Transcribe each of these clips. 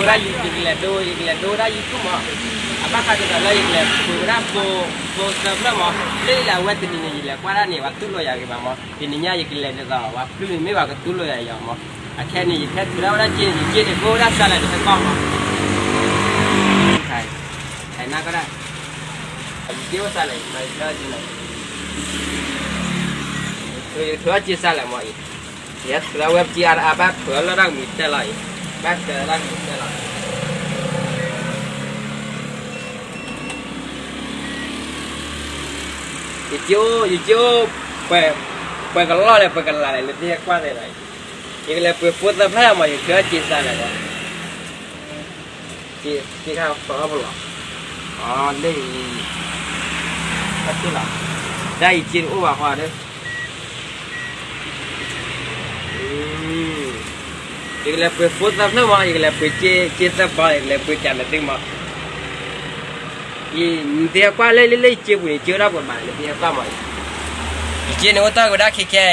ra do ra itu mah apa kata lah pura po sebelum mah lelah waktu ni kuara ni waktu lo ya kita mah ininya ikile dah waktu ni waktu lo ya mah akhirnya ikat pura orang je go dah salah tu kau mahใส่หน้าก็ได้เกี่ยวซะเลยไม่ได้จริงเลยถือจีซะเลยมั้ยเดี๋ยวเราเว็บจีอาร์แบบเผื่อเราดังมิดได้เลยแบบเจอดังมิดได้เลยอีจูไปกันล้อเลยไปกันลายเลยที่กว้างเลยอีกเลยไปพูดแต่แพ้มาอยู่ถือจีซะเลยจีข้าวต่อไปหรออ๋อได้ก็ล่ะได้จีนอุบะฮะเด้อีกแล้วไปฟุตซับนะมาอีกแล้วไปเจซับบาอีกแล้วไปจันทร์ติมาอีเดียกว่าเลยเจ็บนี่เจอรับบ่มาเดียกว่ามาอีเจนโอตาก็ได้แค่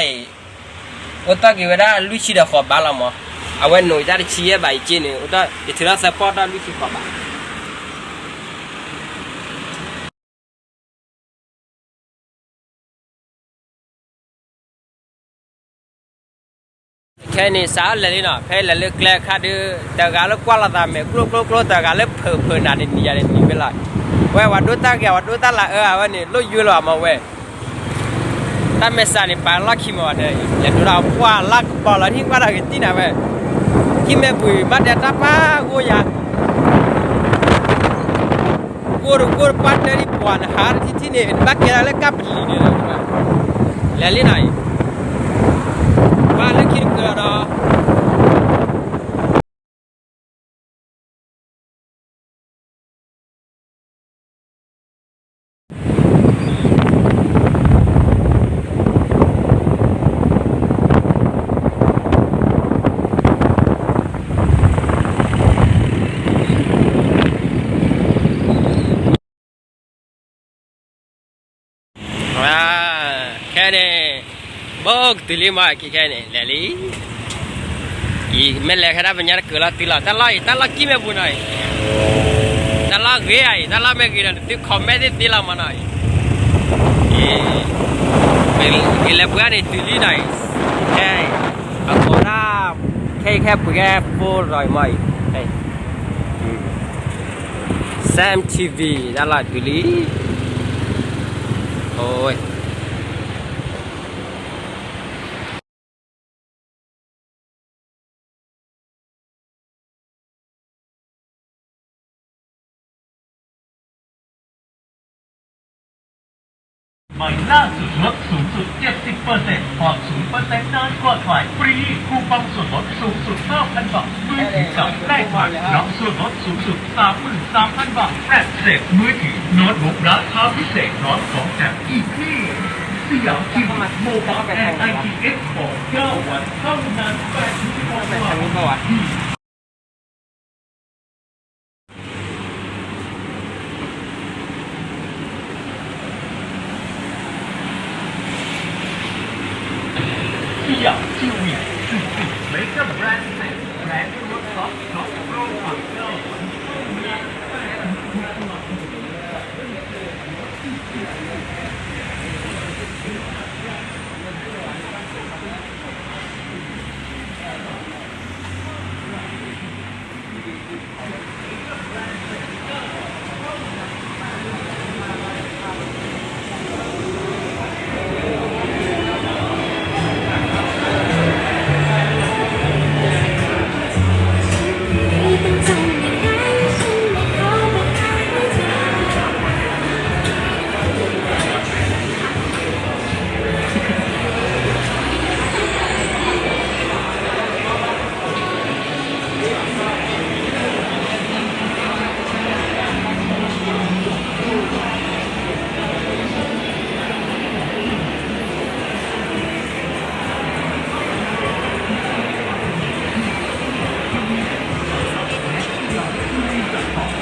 โอตาก็ได้ลุชิดาขอบาละมาเอาไว้หน่อยได้ชี้ไปเจนโอตาอีถือซัพพอร์ตได้ลุชิขอบาแค่นี้สาวเลยเนาะแค่เลยเกลือขาดแต่การเลิกกว่าละตามเมกลัวแต่การเลิกเพิ่นนั่นนี่อย่างนี้เป็นไรเว้ยวัดดูตาแกวัดดูตาละวันนี้ลุยอยู่หรอมาเว้ยถ้าไม่สานี่ไปลักขี้มาเลยอย่าดูเรากว่าลักบอลแล้วทิ้งว่าเราเห็นที่ไหนเว้ยขี้แม่ปุ๋ยมาเดี๋ยวตาป้ากูอยากกูปัดเลยที่ปวนหาที่นี่บักเกลือแล้วกับลีนี่เลยแล้วลีไหนบ้านเล็กคิดเกิดอ่ะแค่นี้บอกตุลีมาแค่นี้เลยลีอีเมื่อไรขนาดปัญญาเกิดละตีละแต่ละกี่เมื่อบุญหน่อยแต่ละเกย์แต่ละไม่เกย์นั่นที่คอมเมดี้ตีละมันหน่อยเมื่อเพื่อนนี่ตุลีหน่อยแค่เอาคนละแค่เพื่อนพูดหน่อยไหมแซมทีวีแต่ละตุลีโอ้ยใหม่ล่าสุดลดสูงสุด 70% ผ่อน 0% นานกว่าใครฟรีคูปองส่วนลดสูงสุด 5,000 บาทมือถือกับได้ผ่านรับส่วนลดสูงสุด 33,000 บาทแอดเสร็จมือถือโน้ตบุ๊กราคาพิเศษร้อนของแถมอีกที่สยามทีวีโมบายแอนด์ITX ของ9 วันเท่านั้น8ชั่วโมงสยามทีวีสุดๆเมกะแบรนด์เซ็ตแบรนด์รถท็อปโปรฝั่งเจ้า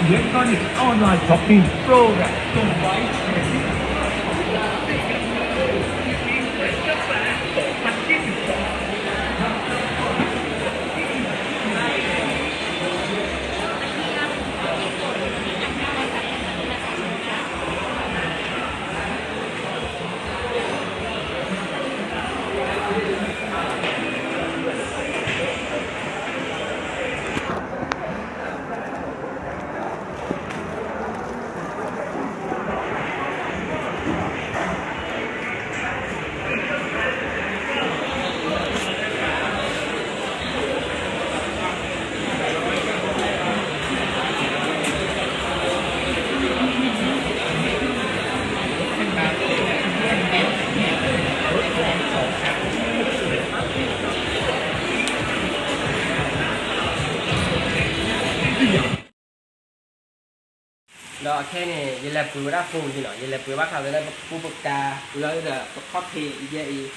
อิเล็กทรอนิกส์ออนไลน์ช้อปปิ้งโปรแรงส่งไว้ đó cái này vậy là bữa đã phun gì nọ vậy là bữa bắt đầu là bữa bạc cà rồi là coffee vậy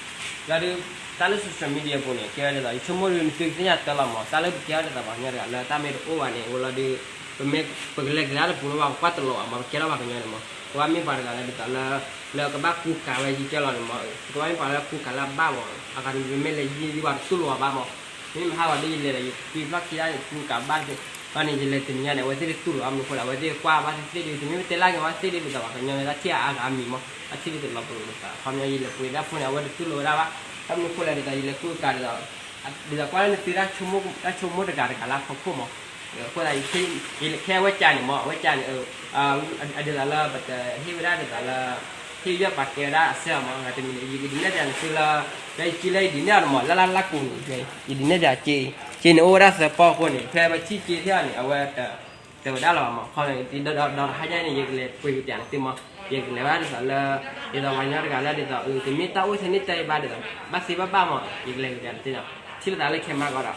là được ta lấy social media punya kira là semua orang tu sebenarnya telah mau ta lấy kira là banyak là ta mới ô anh này là đi mấy pergi là punya waktu quát lo mà kira waktu nhau mà qua mấy bạn là được là các bác cú cà vậy kira là mà qua mấy bạn là cú cà là ba mà akan mấy là gì vào tu lo ba mà nhưng mà hai đi là tuy bác kira cú cà ba thì bạn này là tình nhau này vậy thì tu lo am nó là vậy thì qua ba thì đi thì mấy tên là cái vậy thì đi được waktu nhau là chia agam mà thì đi được là bro không nhau là punya punya vậy tu lo ra ba kami pula kita ile ku kada bila kwala ni tira chumo de kada kala ko mo ko la ile ke wachani mo wachani adila la but hiwira de kala hiya pakera asya mo ngati ni yi dinna dan sila dai chilai dinna mo la ku ni dinna da chi ni ora sa po ko ni phe ba chi thia ni awa te da la mo ko ni ti do ha ja ni yi le ku yi tan ti mo ye le ba de la de la wanya de la de ta ti mi ta u se ni tai ba de ba si ba mo ye le de ti na ti la le ke ma ga da